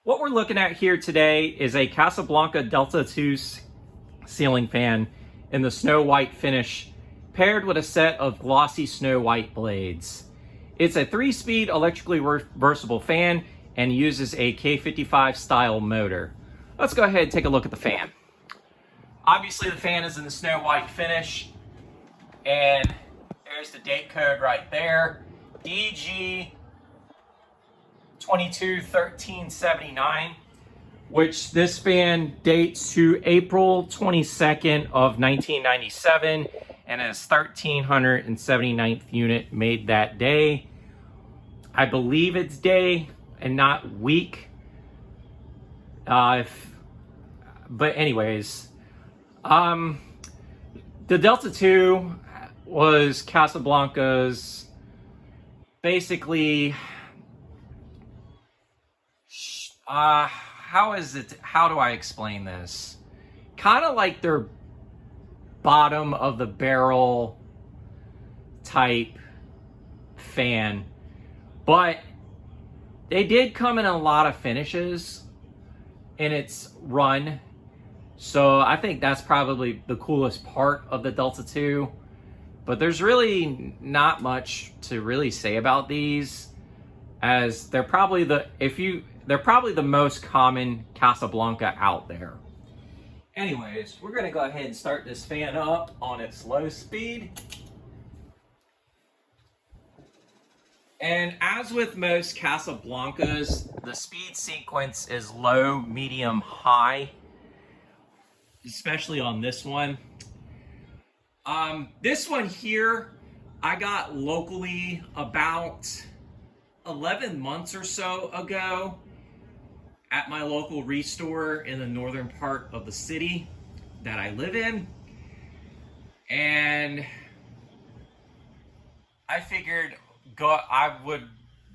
What we're looking at here today is a Casablanca Delta 2 ceiling fan in the snow white finish, paired with a set of glossy snow white blades. It's a 3-speed electrically reversible fan and uses a K55 style motor. Let's go ahead and take a look at the fan. Obviously the fan is in the snow white finish, and there's the date code right there, DG 221379, which this fan dates to April 22nd of 1997 and is 1379th unit made that day. I believe it's day and not week. But anyways, the Delta 2 was Casablanca's basically, how do I explain this? Kind of like their bottom of the barrel type fan, but they did come in a lot of finishes in its run. So I think that's probably the coolest part of the Delta 2. But there's really not much to really say about these, as they're probably the most common Casablanca out there. Anyways, we're gonna go ahead and start this fan up on its low speed. And as with most Casablancas, the speed sequence is low, medium, high, especially on this one. This one here, I got locally about 11 months or so ago at my local restore in the northern part of the city that I live in. And I figured I would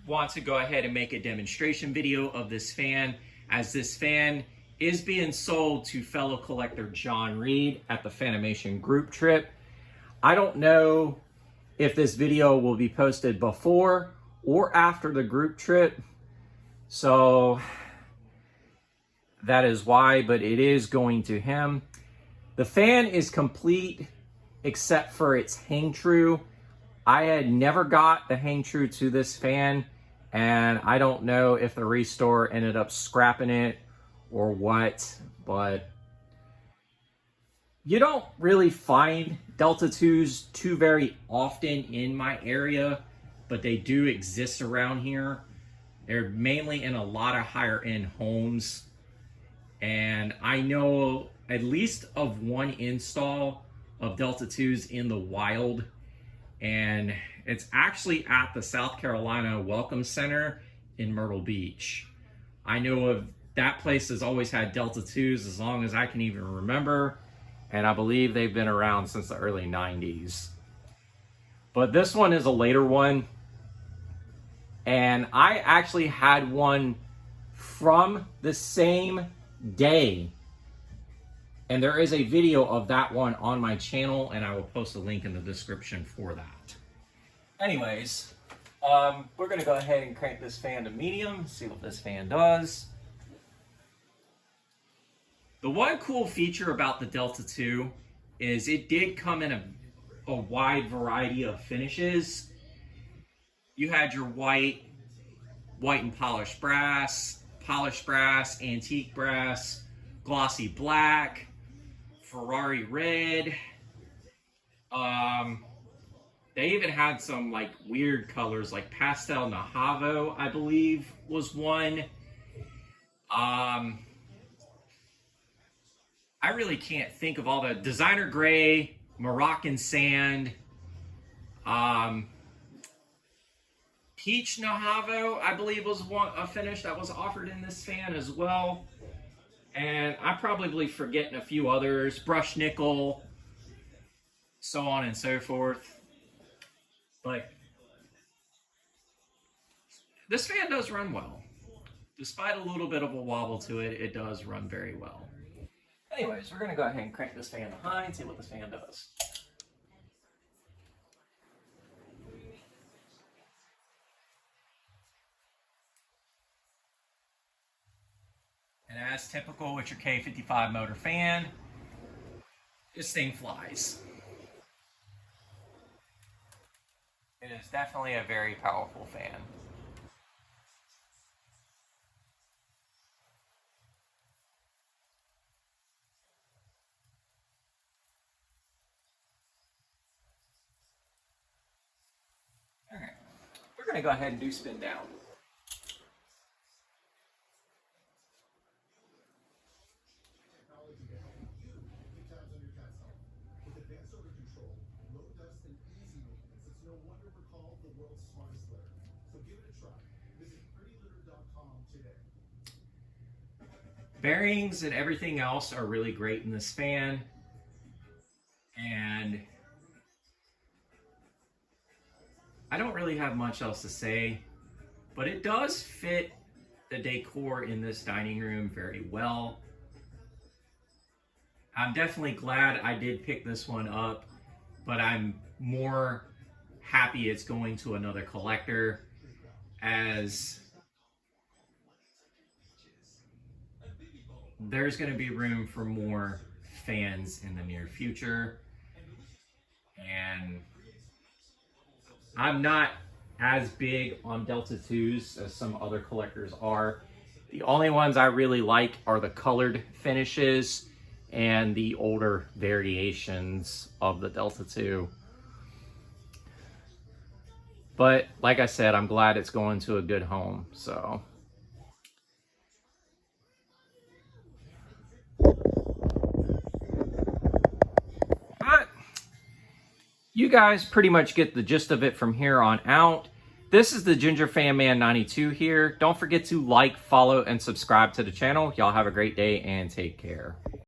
want to go ahead and make a demonstration video of this fan, as this fan is being sold to fellow collector John Reed at the Fanimation group trip. I don't know if this video will be posted before or after the group trip, so that is why, but it is going to him. The fan is complete except for its hang true. I had never got the hang true to this fan, and I don't know if the restore ended up scrapping it or what, but you don't really find Delta 2s too very often in my area, but they do exist around here. They're mainly in a lot of higher end homes, and I know at least of one install of Delta 2s in the wild, and it's actually at the South Carolina Welcome Center in Myrtle Beach. I know of that place has always had Delta 2s as long as I can even remember, and I believe they've been around since the early 90s. But this one is a later one, and I actually had one from the same day, and there is a video of that one on my channel, and I will post a link in the description for that. Anyways, we're gonna go ahead and crank this fan to medium, see what this fan does. The one cool feature about the Delta 2 is it did come in a wide variety of finishes. You had your white and polished brass, antique brass, glossy black, Ferrari red. They even had some like weird colors like pastel Nahavo, I believe was one. I really can't think of all the designer gray, Moroccan sand, peach Nahavo, I believe was a finish that was offered in this fan as well. And I'm probably forgetting a few others, brushed nickel, so on and so forth. But this fan does run well. Despite a little bit of a wobble to it, it does run very well. Anyways, we're going to go ahead and crank this fan to high and see what this fan does. And as typical with your K55 motor fan, this thing flies. It is definitely a very powerful fan. All right, we're going to go ahead and do spin down. Bearings and everything else are really great in this fan, and I don't really have much else to say, but it does fit the decor in this dining room very well. I'm definitely glad I did pick this one up, but I'm more happy it's going to another collector, as there's going to be room for more fans in the near future. And I'm not as big on Delta 2s as some other collectors are. The only ones I really like are the colored finishes and the older variations of the Delta 2. But like I said, I'm glad it's going to a good home, so. But you guys pretty much get the gist of it from here on out. This is the Ginger Fan Man 92 here. Don't forget to like, follow, and subscribe to the channel. Y'all have a great day and take care.